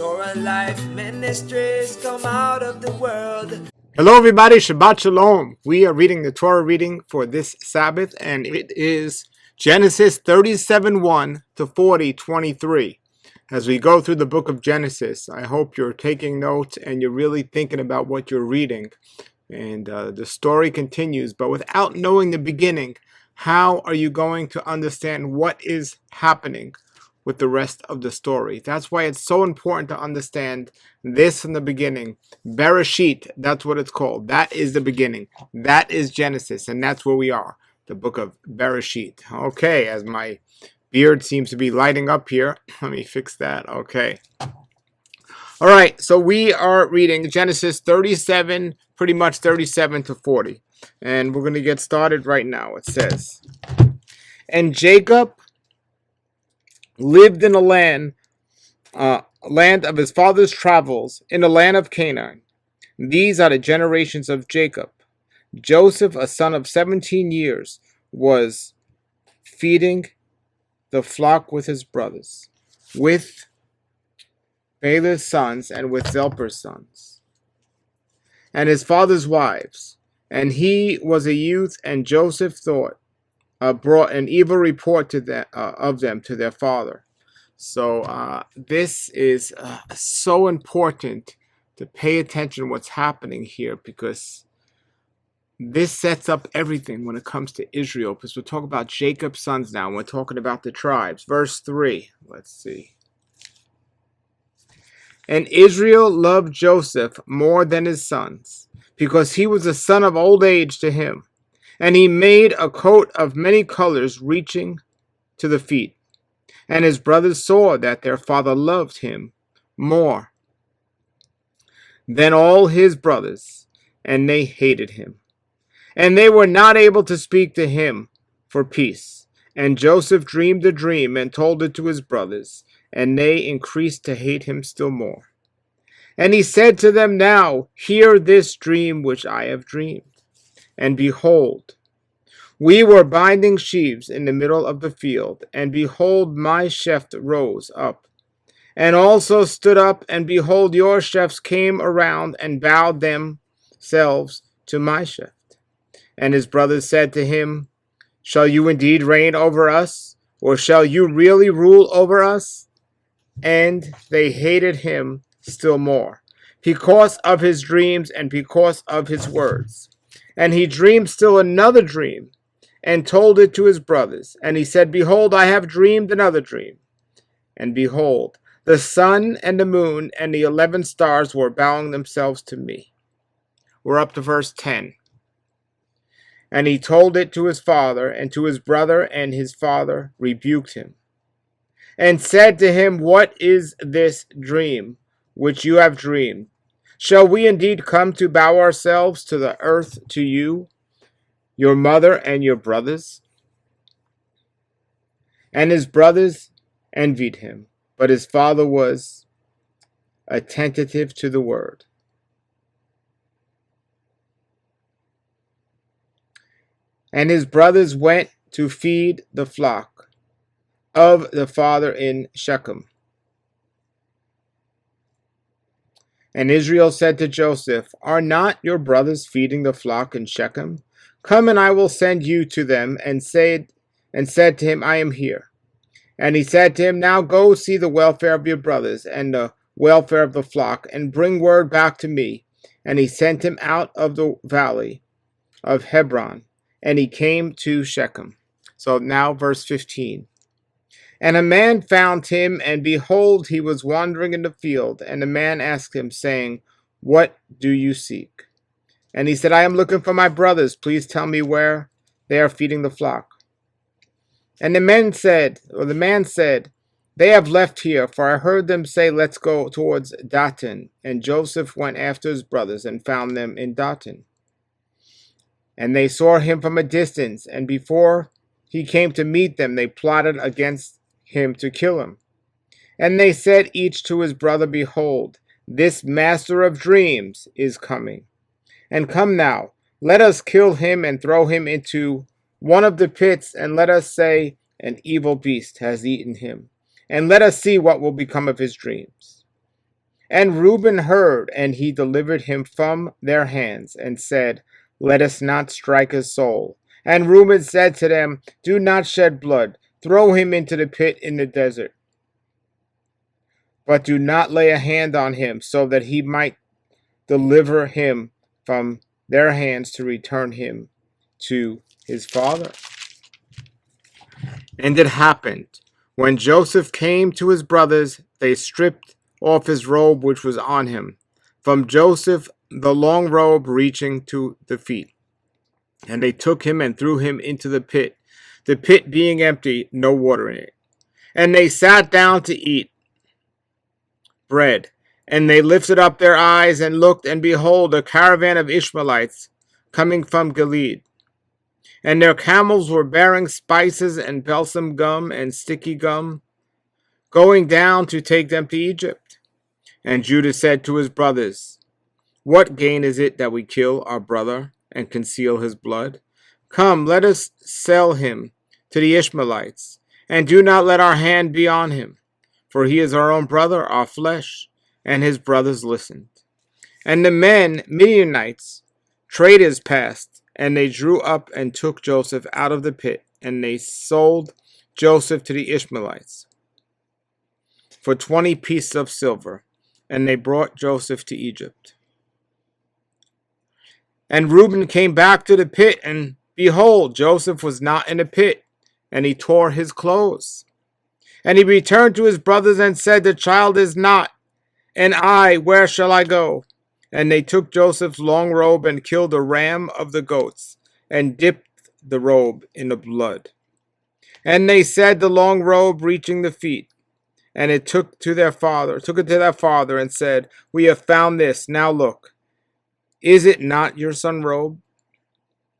Torah Life Ministries, come out of the world. Hello everybody, Shabbat Shalom. We are reading the Torah reading for this Sabbath, and it is Genesis 37:1 to 40:23. As we go through the book of Genesis, I hope you're taking notes and you're really thinking about what you're reading. And the story continues, but without knowing the beginning, how are you going to understand what is happening with the rest of the story? That's why it's so important to understand this in the beginning. Bereshit, that's what it's called. That is the beginning. That is Genesis, and that's where we are, the book of Bereshit. Okay, as my beard seems to be lighting up here, let me fix that. Okay. All right, so we are reading Genesis 37, pretty much 37 to 40. And we're going to get started right now. It says, "And Jacob lived in a land of his father's travels, in the land of Canaan. These are the generations of Jacob. Joseph, a son of 17 years, was feeding the flock with his brothers, with Bala's sons and with Zilpah's sons, and his father's wives. And he was a youth, and Joseph brought an evil report of them to their father." So this is so important to pay attention to what's happening here, because this sets up everything when it comes to Israel, because we're talking about Jacob's sons now. We're talking about the tribes. Verse 3, let's see. "And Israel loved Joseph more than his sons, because he was a son of old age to him. And he made a coat of many colors reaching to the feet. And his brothers saw that their father loved him more than all his brothers, and they hated him. And they were not able to speak to him for peace. And Joseph dreamed a dream and told it to his brothers, and they increased to hate him still more. And he said to them, 'Now hear this dream which I have dreamed. And behold, we were binding sheaves in the middle of the field, and behold, my shepherd rose up, and also stood up, and behold, your shepherds came around and bowed themselves to my shepherd. And his brothers said to him, Shall you indeed reign over us, or shall you really rule over us?' And they hated him still more, because of his dreams and because of his words. And he dreamed still another dream, and told it to his brothers. And he said, Behold, I have dreamed another dream. And behold, the sun and the moon and the 11 stars were bowing themselves to me." We're up to verse 10. "And he told it to his father and to his brother, and his father rebuked him, and said to him, What is this dream which you have dreamed? Shall we indeed come to bow ourselves to the earth to you, your mother and your brothers?" And his brothers envied him, but his father was attentive to the word. And his brothers went to feed the flock of the father in Shechem. And Israel said to Joseph, Are not your brothers feeding the flock in Shechem? Come, and I will send you to them. And said to him, I am here. And he said to him, Now go see the welfare of your brothers and the welfare of the flock, and bring word back to me. And he sent him out of the valley of Hebron, and he came to Shechem. So now verse 15. "And a man found him, and behold, he was wandering in the field. And the man asked him, saying, What do you seek? And he said, I am looking for my brothers. Please tell me where they are feeding the flock. And the man said, They have left here, for I heard them say, Let's go towards Dothan. And Joseph went after his brothers and found them in Dothan. And they saw him from a distance, and before he came to meet them, they plotted against him to kill him. And they said each to his brother, Behold, this master of dreams is coming. And come now, let us kill him and throw him into one of the pits, and let us say, An evil beast has eaten him. And let us see what will become of his dreams. And Reuben heard, and he delivered him from their hands, and said, Let us not strike his soul. And Reuben said to them, Do not shed blood. Throw him into the pit in the desert. But do not lay a hand on him, so that he might deliver him from their hands to return him to his father. And it happened, when Joseph came to his brothers, they stripped off his robe which was on him, from Joseph the long robe reaching to the feet. And they took him and threw him into the pit being empty, no water in it. And they sat down to eat bread. And they lifted up their eyes and looked, and behold, a caravan of Ishmaelites coming from Gilead. And their camels were bearing spices and balsam gum and sticky gum, going down to take them to Egypt. And Judah said to his brothers, What gain is it that we kill our brother and conceal his blood? Come, let us sell him to the Ishmaelites, and do not let our hand be on him, for he is our own brother, our flesh. And his brothers listened. And the men, Midianites, traders, passed, and they drew up and took Joseph out of the pit, and they sold Joseph to the Ishmaelites for 20 pieces of silver, and they brought Joseph to Egypt. And Reuben came back to the pit, and behold, Joseph was not in the pit, and he tore his clothes. And he returned to his brothers and said, The child is not, and I, where shall I go? And they took Joseph's long robe and killed a ram of the goats, and dipped the robe in the blood. And they said, The long robe reaching the feet. And it took it to their father, and said, We have found this. Now look, is it not your son's robe?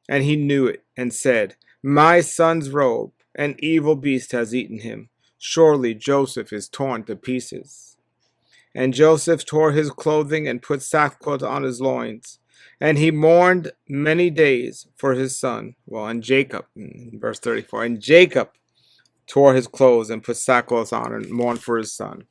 And he knew it, and said, My son's robe, an evil beast has eaten him. Surely Joseph is torn to pieces. And Joseph tore his clothing and put sackcloth on his loins. And he mourned many days for his son. And Jacob, verse 34, and Jacob tore his clothes and put sackcloth on and mourned for his son.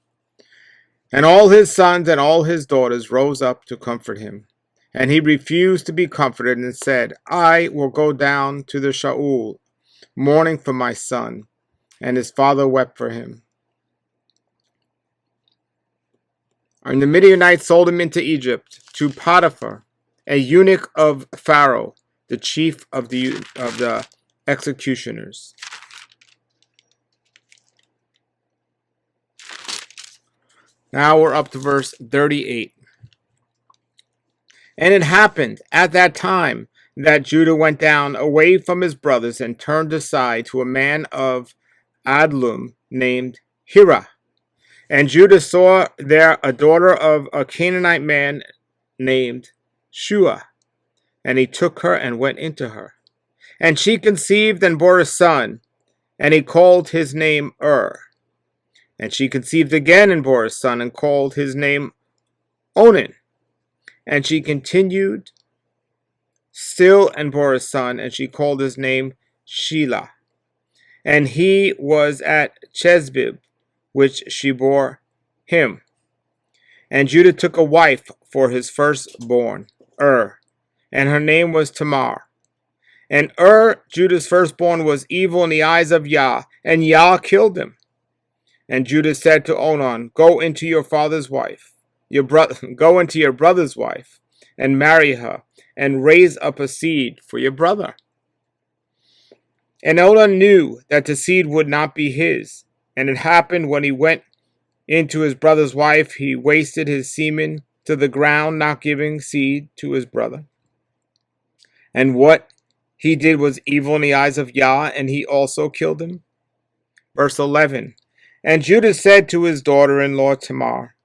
And all his sons and all his daughters rose up to comfort him. And he refused to be comforted and said, I will go down to the Shaul, mourning for my son. And his father wept for him. And the Midianites sold him into Egypt to Potiphar, a eunuch of Pharaoh, the chief of the executioners. Now we're up to verse 38. And it happened at that time that Judah went down away from his brothers and turned aside to a man of Adullam named Hira. And Judah saw there a daughter of a Canaanite man named Shua. And he took her and went into her. And she conceived and bore a son, and he called his name And she conceived again and bore a son, and called his name Onan. And she continued still and bore a son, and she called his name Shelah. And he was at Chezib, which she bore him. And Judah took a wife for his firstborn, and her name was Tamar. And Judah's firstborn, was evil in the eyes of Yah, and Yah killed him. And Judah said to Onan, Go into your father's wife, go into your brother's wife, and marry her, and raise up a seed for your brother. And Onan knew that the seed would not be his. And it happened when he went into his brother's wife, he wasted his semen to the ground, not giving seed to his brother. And what he did was evil in the eyes of Yah, and he also killed him. Verse 11. And Judah said to his daughter-in-law Tamar,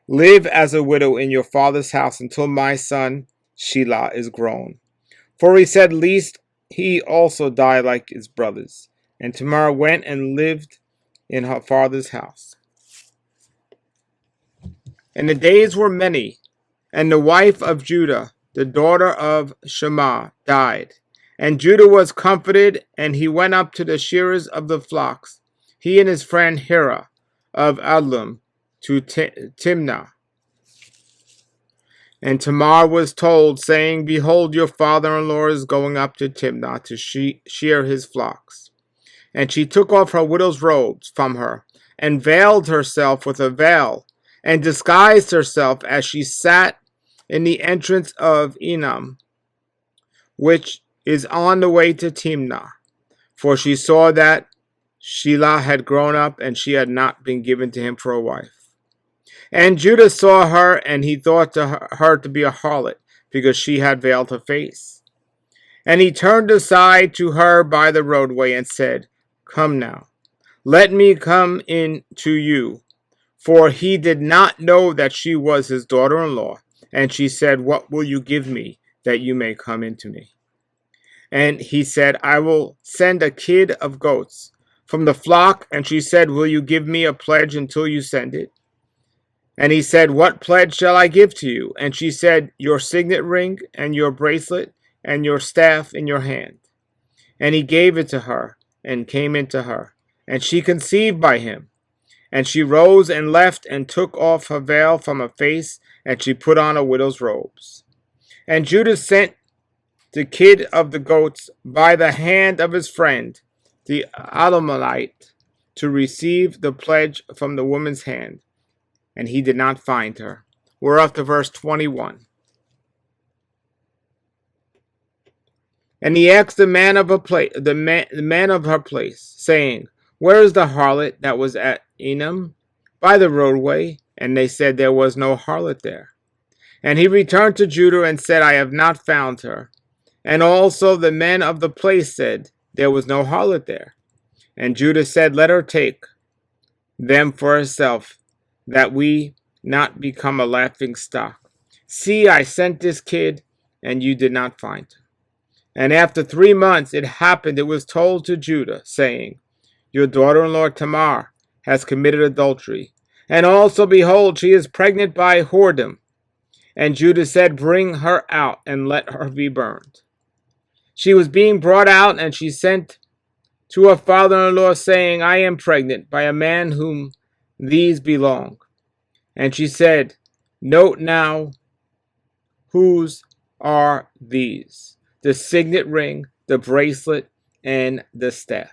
Live as a widow in your father's house until my son Shelah is grown. For he said, Lest he also die like his brothers. And Tamar went and lived in her father's house. And the days were many, and the wife of Judah, the daughter of Shema, died. And Judah was comforted, and he went up to the shearers of the flocks, he and his friend Hira of Adullam, to Timnah. And Tamar was told, saying, Behold, your father-in-law is going up to Timnah to shear his flocks. And she took off her widow's robes from her, and veiled herself with a veil, and disguised herself as she sat in the entrance of Enam, which is on the way to Timnah. For she saw that Shelah had grown up, and she had not been given to him for a wife. And Judah saw her, and he thought her to be a harlot, because she had veiled her face. And he turned aside to her by the roadway, and said, Come now, let me come in to you. For he did not know that she was his daughter-in-law. And she said, What will you give me, that you may come into me? And he said, I will send a kid of goats from the flock. And she said, Will you give me a pledge until you send it? And he said, What pledge shall I give to you? And she said, Your signet ring, and your bracelet, and your staff in your hand. And he gave it to her, and came into her. And she conceived by him. And she rose and left, and took off her veil from her face, and she put on a widow's robes. And Judah sent the kid of the goats by the hand of his friend, the Adullamite, to receive the pledge from the woman's hand. And he did not find her. We're up to verse 21. And he asked the man of her place, saying, Where is the harlot that was at Enam? By the roadway. And they said, There was no harlot there. And he returned to Judah and said, I have not found her. And also the men of the place said, There was no harlot there. And Judah said, Let her take them for herself, that we not become a laughing stock. See, I sent this kid, and you did not find her. And after 3 months it was told to Judah, saying, Your daughter-in-law Tamar has committed adultery, and also, behold, she is pregnant by whoredom. And Judah said, Bring her out, and let her be burned. She was being brought out, and she sent to her father-in-law, saying, I am pregnant by a man whom these belong. And she said, Note now, whose are these? The signet ring, the bracelet, and the staff.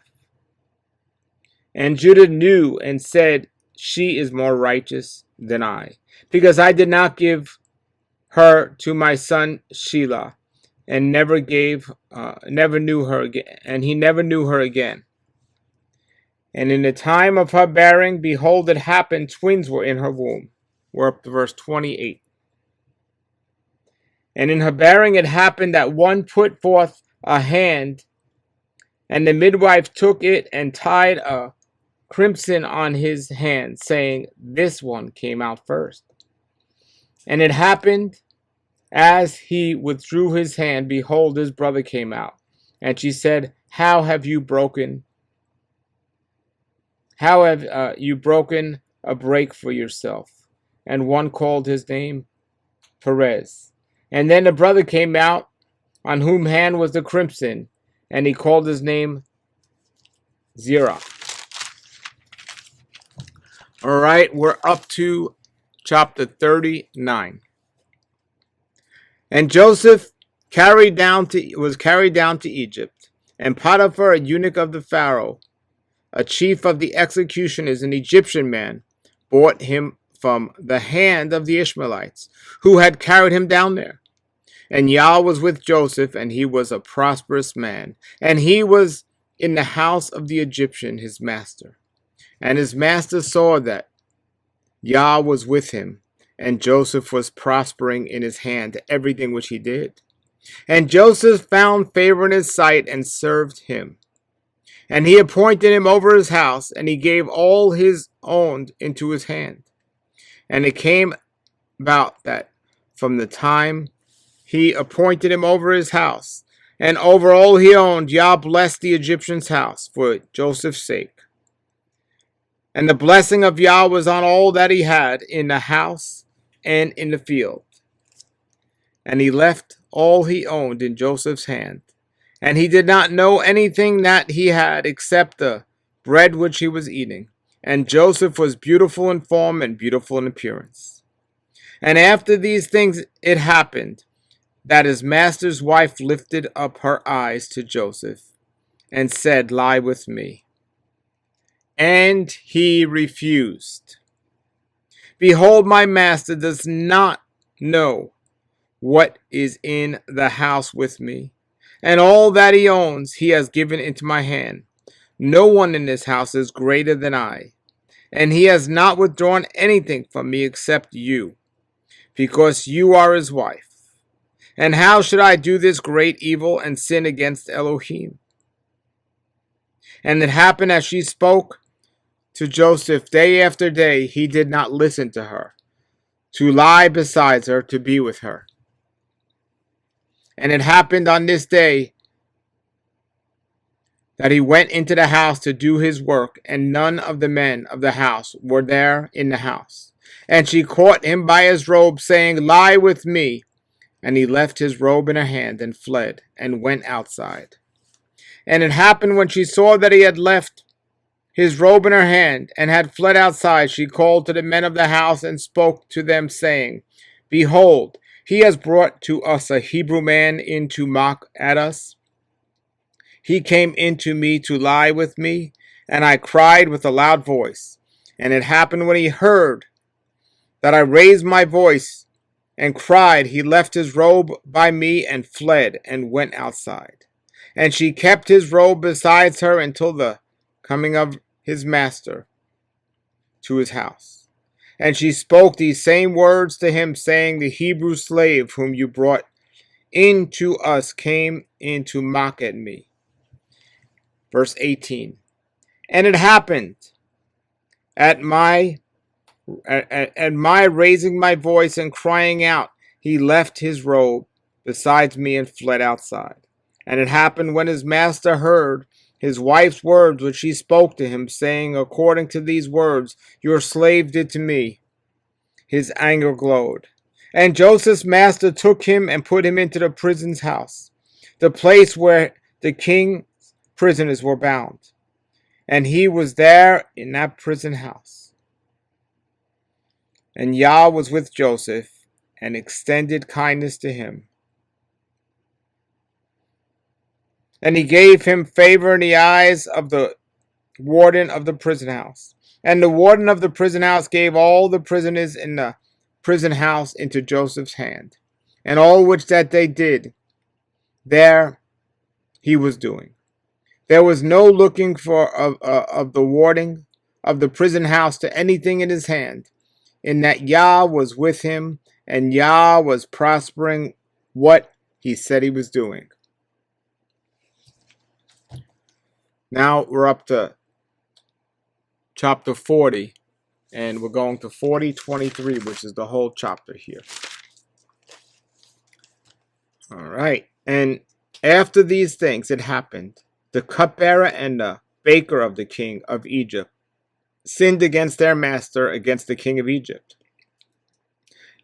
And Judah knew and said, She is more righteous than I, because I did not give her to my son Shelah, and never knew her again, and he never knew her again. And in the time of her bearing, behold, it happened, twins were in her womb. We're up to verse 28. And in her bearing it happened that one put forth a hand, and the midwife took it and tied a crimson on his hand, saying, This one came out first. And it happened, as he withdrew his hand, behold, his brother came out. And she said, How have you broken a break for yourself? And one called his name Perez. And then the brother came out, on whom hand was the crimson, and he called his name Zerah. All right, we're up to chapter 39. And Joseph was carried down to Egypt, and Potiphar, a eunuch of the Pharaoh, a chief of the executioners, an Egyptian man, bought him from the hand of the Ishmaelites, who had carried him down there. And Yah was with Joseph, and he was a prosperous man, and he was in the house of the Egyptian, his master. And his master saw that Yah was with him, and Joseph was prospering in his hand, everything which he did. And Joseph found favor in his sight and served him. And he appointed him over his house, and he gave all his owned into his hand. And it came about that from the time he appointed him over his house, and over all he owned, Yah blessed the Egyptian's house for Joseph's sake. And the blessing of Yah was on all that he had in the house and in the field. And he left all he owned in Joseph's hand. And he did not know anything that he had except the bread which he was eating. And Joseph was beautiful in form and beautiful in appearance. And after these things it happened, that his master's wife lifted up her eyes to Joseph, and said, Lie with me. And he refused. Behold, my master does not know what is in the house with me, and all that he owns he has given into my hand. No one in this house is greater than I, and he has not withdrawn anything from me except you, because you are his wife. And how should I do this great evil and sin against Elohim? And it happened as she spoke to Joseph day after day, he did not listen to her, to lie beside her, to be with her. And it happened on this day that he went into the house to do his work, and none of the men of the house were there in the house. And she caught him by his robe, saying, Lie with me. And he left his robe in her hand and fled, and went outside. And it happened when she saw that he had left his robe in her hand, and had fled outside, she called to the men of the house, and spoke to them, saying, Behold, he has brought to us a Hebrew man in to mock at us. He came into me to lie with me, and I cried with a loud voice. And it happened when he heard that I raised my voice and cried, he left his robe by me and fled, and went outside. And she kept his robe beside her until the coming of his master to his house. And she spoke these same words to him, saying, The Hebrew slave whom you brought in to us came in to mock at me. Verse 18. And it happened at my raising my voice and crying out, he left his robe beside me and fled outside. And it happened when his master heard his wife's words which she spoke to him, saying, According to these words your slave did to me, his anger glowed. And Joseph's master took him and put him into the prison's house, the place where the king's prisoners were bound. And he was there in that prison house. And Yah was with Joseph, and extended kindness to him. And he gave him favor in the eyes of the warden of the prison house. And the warden of the prison house gave all the prisoners in the prison house into Joseph's hand. And all which that they did, there he was doing. There was no looking for of the warding of the prison house to anything in his hand, in that Yah was with him, and Yah was prospering what he said he was doing. Now we're up to chapter 40, and we're going to 40:23, which is the whole chapter here. All right. And after these things it happened, the cupbearer and the baker of the king of Egypt sinned against their master, against the king of Egypt.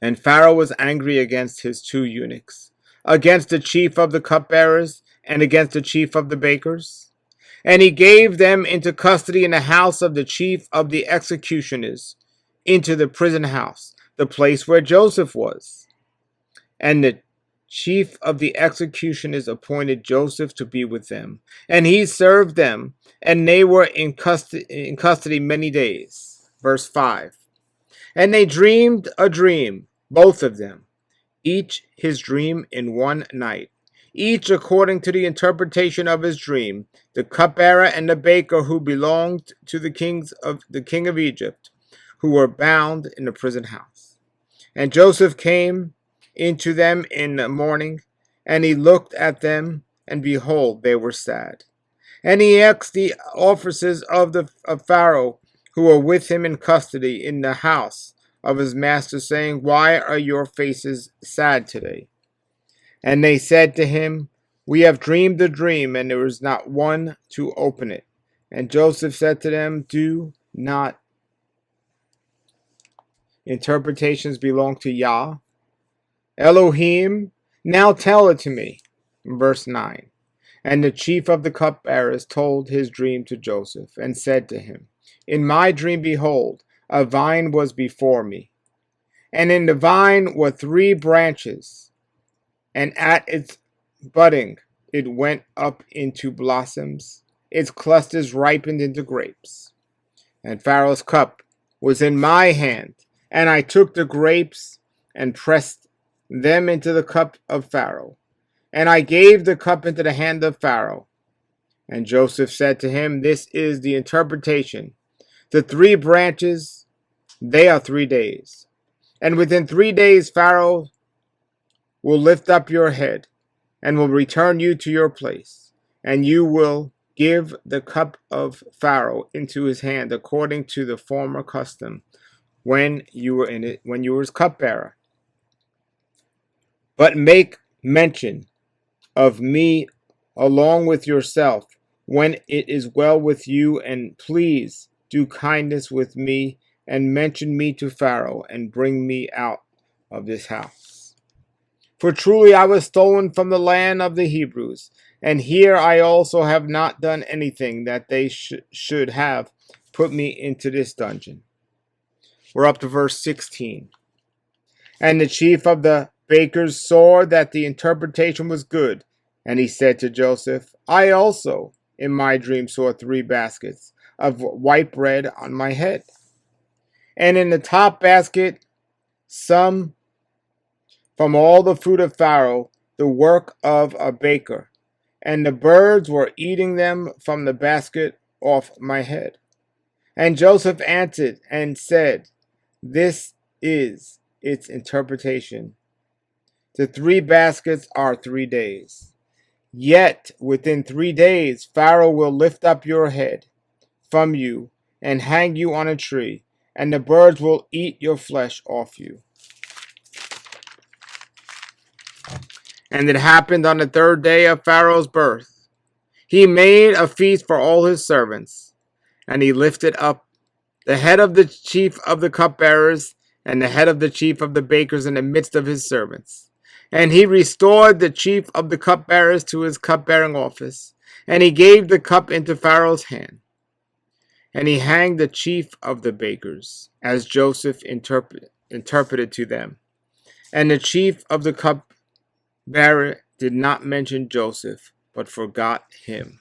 And Pharaoh was angry against his two eunuchs, against the chief of the cupbearers, and against the chief of the bakers. And he gave them into custody in the house of the chief of the executioners, into the prison house, the place where Joseph was. And the chief of the executioners appointed Joseph to be with them. And he served them, and they were in custody many days. Verse 5. And they dreamed a dream, both of them, each his dream in one night, each according to the interpretation of his dream, the cupbearer and the baker who belonged to the king of Egypt, who were bound in the prison house. And Joseph came into them in the morning, and he looked at them, and behold, they were sad. And he asked the officers of Pharaoh, who were with him in custody in the house of his master, saying, Why are your faces sad today? And they said to him, We have dreamed a dream, and there is not one to open it. And Joseph said to them, Do not interpretations belong to Yah? Elohim, now tell it to me. Verse 9. And the chief of the cupbearers told his dream to Joseph, and said to him, In my dream, behold, a vine was before me, And in the vine were 3 branches, and at its budding it went up into blossoms. Its clusters ripened into grapes. And Pharaoh's cup was in my hand, and I took the grapes and pressed them into the cup of Pharaoh. And I gave the cup into the hand of Pharaoh. And Joseph said to him, This is the interpretation. The 3 branches, they are 3 days. And within 3 days Pharaoh will lift up your head and will return you to your place. And you will give the cup of Pharaoh into his hand according to the former custom when you were in it, when you were his cupbearer. But make mention of me along with yourself when it is well with you, and please do kindness with me and mention me to Pharaoh and bring me out of this house. For truly I was stolen from the land of the Hebrews, and here I also have not done anything that they should have put me into this dungeon. We're up to verse 16. And the chief of the bakers saw that the interpretation was good, and he said to Joseph, I also in my dream saw 3 baskets of white bread on my head, and in the top basket some from all the food of Pharaoh, the work of a baker, and the birds were eating them from the basket off my head. And Joseph answered and said, This is its interpretation. The 3 baskets are 3 days. Yet within 3 days Pharaoh will lift up your head from you and hang you on a tree, and the birds will eat your flesh off you. And it happened on the 3rd day of Pharaoh's birth. He made a feast for all his servants, and he lifted up the head of the chief of the cupbearers and the head of the chief of the bakers in the midst of his servants. And he restored the chief of the cupbearers to his cupbearing office, and he gave the cup into Pharaoh's hand. And he hanged the chief of the bakers, as Joseph interpreted to them. And the chief of the cupbearer did not mention Joseph, but forgot him.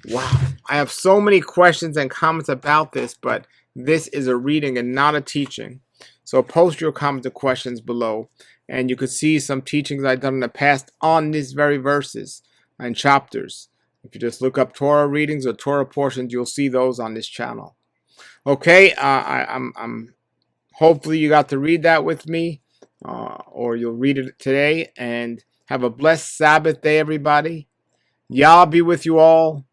Wow, I have so many questions and comments about this, but this is a reading and not a teaching. So post your comments and questions below, and you could see some teachings I've done in the past on these very verses and chapters. If you just look up Torah readings or Torah portions, you'll see those on this channel. Okay, I'm hopefully you got to read that with me, or you'll read it today. And have a blessed Sabbath day, everybody. Yah be with you all.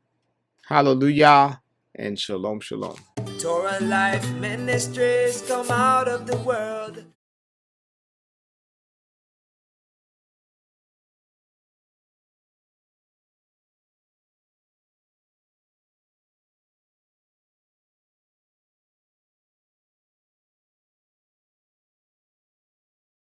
Hallelujah and shalom, shalom. Torah Life Ministries come out of the world.